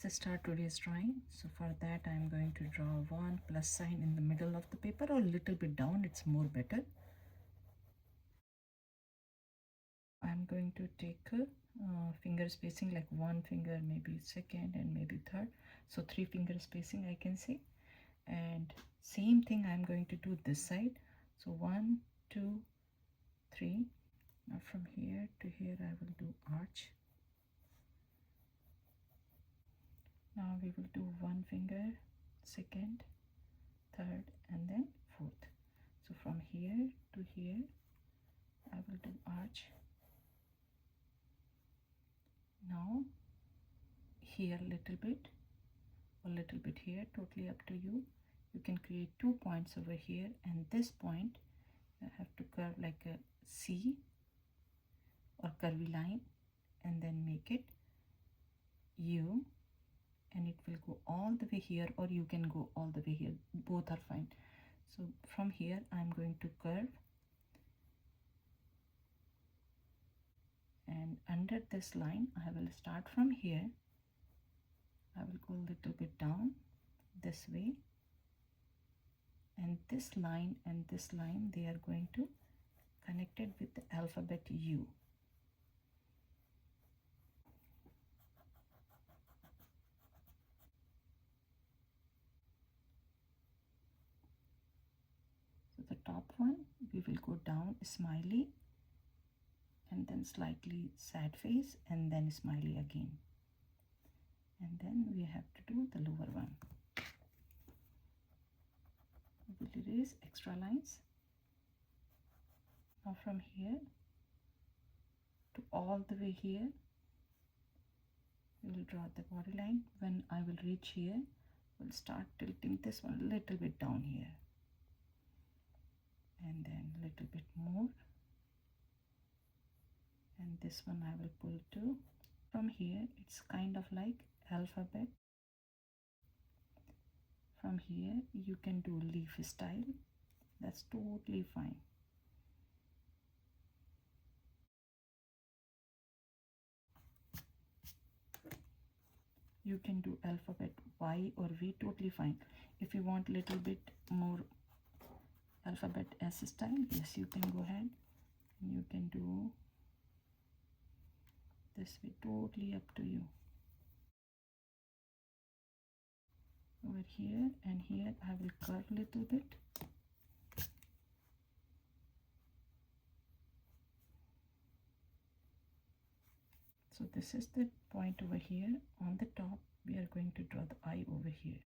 Let's start today's drawing. So for that I'm going to draw one plus sign in the middle of the paper, or a little bit down, it's more better. I'm going to take finger spacing, like one finger, maybe second and maybe third, so 3 finger spacing I can say. And same thing I'm going to do this side. So 1 2 3. Now from here to here I will do arch. Now we will do one finger, second, third and then fourth. So from here to here I will do arch. Now here little bit, a little bit here, totally up to you. You can create 2 points over here, and this point I have to curve like a C or curvy line and then make it U, and it will go all the way here, or you can go all the way here, both are fine. So from here I'm going to curve, and under this line I will start from here. I will go a little bit down this way, and this line and this line, they are going to connect it with the alphabet U. So the top one, we will go down smiley and then slightly sad face and then smiley again, and then we have to do the lower one. We will erase extra lines. Now from here to all the way here we will draw the body line. When I will reach here, we'll start tilting this one a little bit down here, and then a little bit more, and this one I will pull too. From here it's kind of like alphabet. From here you can do leaf style, that's totally fine. You can do alphabet Y or V, totally fine. If you want little bit more alphabet S style, yes, you can go ahead and you can do this way, totally up to you. Over here and here I will curve little bit. So this is the point over here. On the top we are going to draw the eye over here.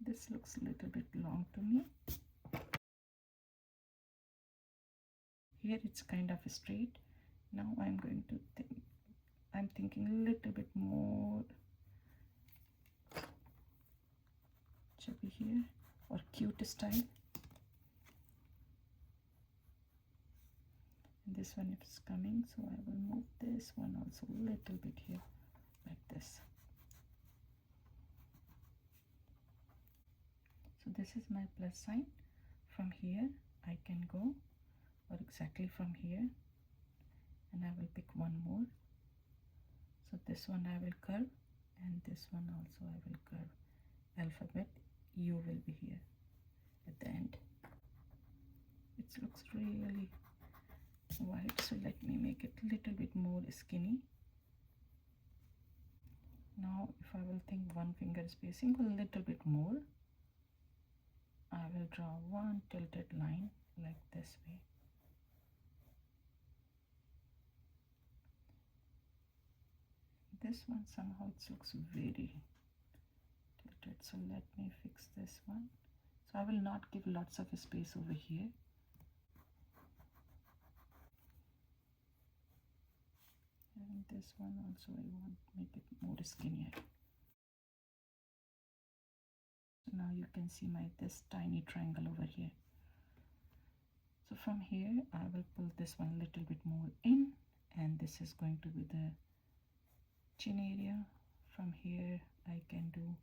This looks a little bit long to me. Here it's kind of straight. Now I'm going to I'm thinking a little bit more chubby here, or cute style. And this one is coming, so I will move this one also a little bit here, like this. So this is my plus sign. From here I can go, or exactly from here, and I will pick one more. So this one I will curve, and this one also I will curve. Alphabet U will be here at the end. It looks really wide, so let me make it a little bit more skinny. Now if I will think one finger spacing a little bit more, I will draw one tilted line like this way. This one somehow it looks very tilted, so let me fix this one. So I will not give lots of space over here. And this one also I want to make it more skinnier. So now you can see my this tiny triangle over here. So from here I will pull this one a little bit more in, and this is going to be the chin area. From here I can do,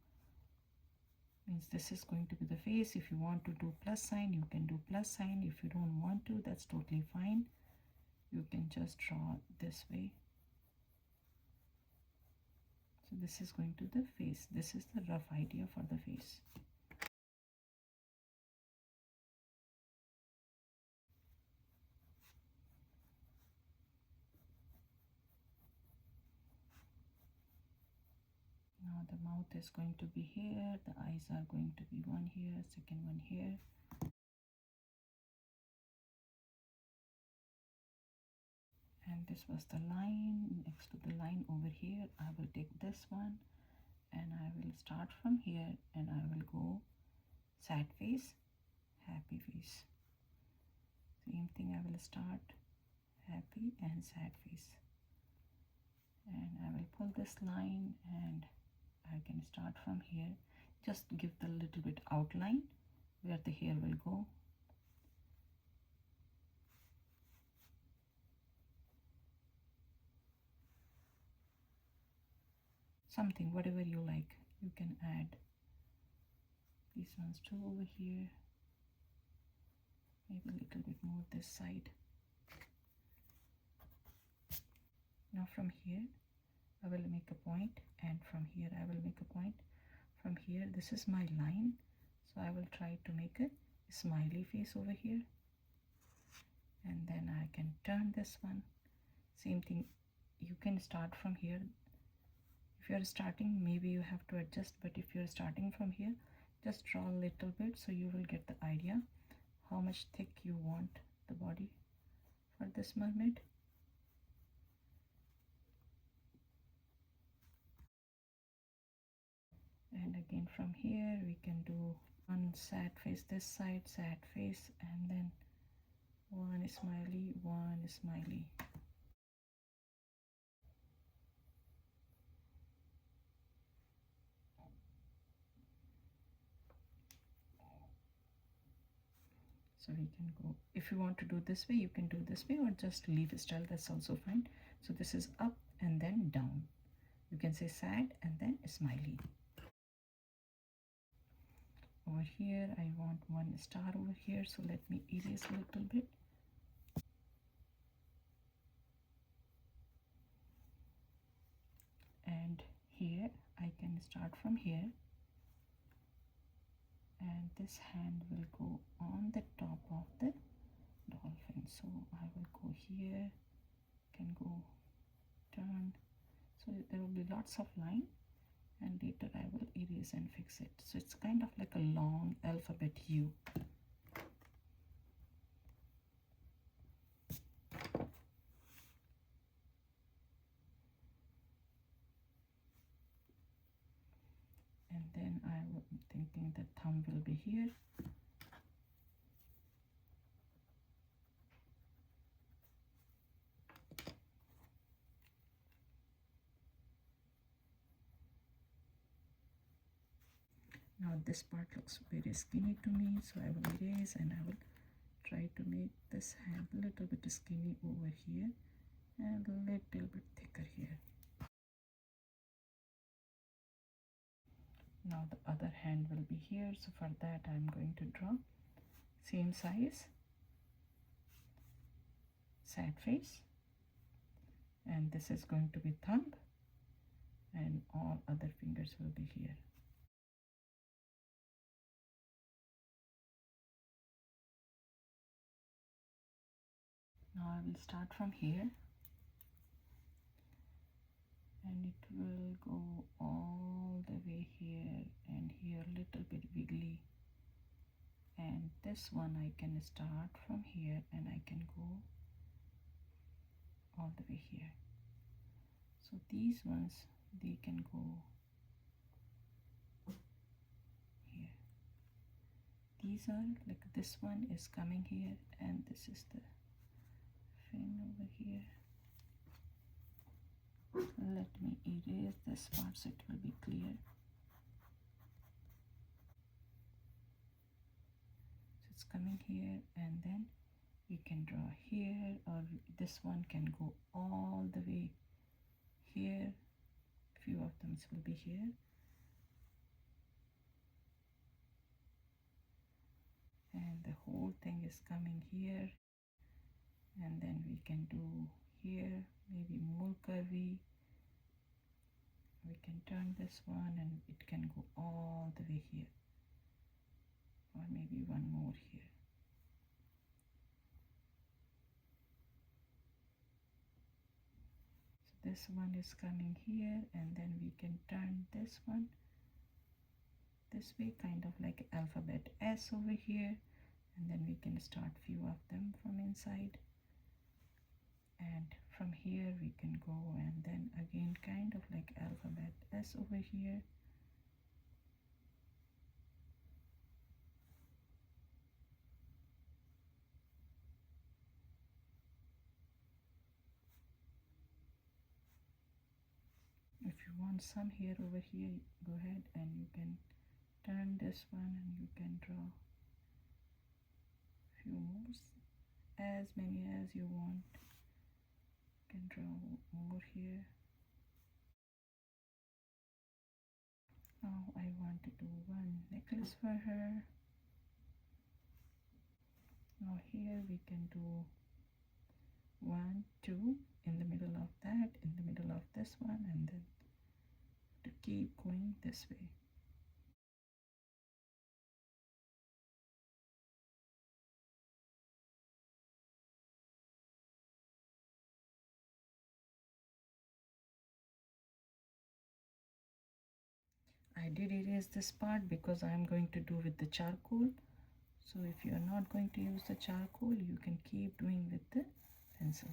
means this is going to be the face. If you want to do plus sign, you can do plus sign. If you don't want to, that's totally fine. you can just draw this way. So this is going to the face. This is the rough idea for the face. Now the mouth is going to be here, the eyes are going to be one here, second one here. And this was the line. Next to the line over here, I will take this one and I will start from here and I will go sad face, happy face. Same thing, I will start happy and sad face. And I will pull this line and I can start from here. Just give the little bit outline where the hair will go. Something, whatever you like, you can add. These ones too over here. Maybe a little bit more this side. Now from here, I will make a point, and from here I will make a point. From here, this is my line, so I will try to make a smiley face over here. And then I can turn this one. Same thing, you can start from here. If you are starting, maybe you have to adjust, but if you are starting from here, just draw a little bit so you will get the idea how much thick you want the body for this mermaid. And again from here we can do one sad face this side, sad face, and then one smiley, one smiley. So we can go, if you want to do this way, you can do this way, or just leave style, that's also fine. So this is up and then down. You can say sad and then smiley. Over here I want one star over here, so let me erase a little bit. And here I can start from here, and this hand will go on the top of the dolphin. So I will go here, can go turn, so there will be lots of line, and later I will erase and fix it. So it's kind of like a long alphabet U. And then I'm thinking the thumb will be here. Now this part looks very skinny to me, so I will erase and I will try to make this hand a little bit skinny over here and a little bit thicker here. Now the other hand will be here, so for that I'm going to draw same size, sad face, and this is going to be thumb, and all other fingers will be here. Now I will start from here, and it will go all the way here and here, a little bit wiggly. And this one I can start from here and I can go all the way here. So these ones, they can go here. These are like, this one is coming here and this is the fin over here. Let me erase this part so it will be clear. So it's coming here, and then you can draw here, or this one can go all the way here. Few of them will be here. And the whole thing is coming here. and then we can do here maybe more curvy. We can turn this one and it can go all the way here, or maybe one more here. So this one is coming here, and then we can turn this one this way, kind of like alphabet S over here, and then we can start few of them from inside, and from here we can go and then again kind of like alphabet S over here. If you want some hair over here, go ahead and you can turn this one and you can draw few more, as many as you want. You can draw more here. Now I want to do one necklace for her. Now here we can do 1, 2 in the middle of that, in the middle of this one, and then to keep going this way. I did erase this part because I am going to do with the charcoal. So if you are not going to use the charcoal, you can keep doing with the pencil.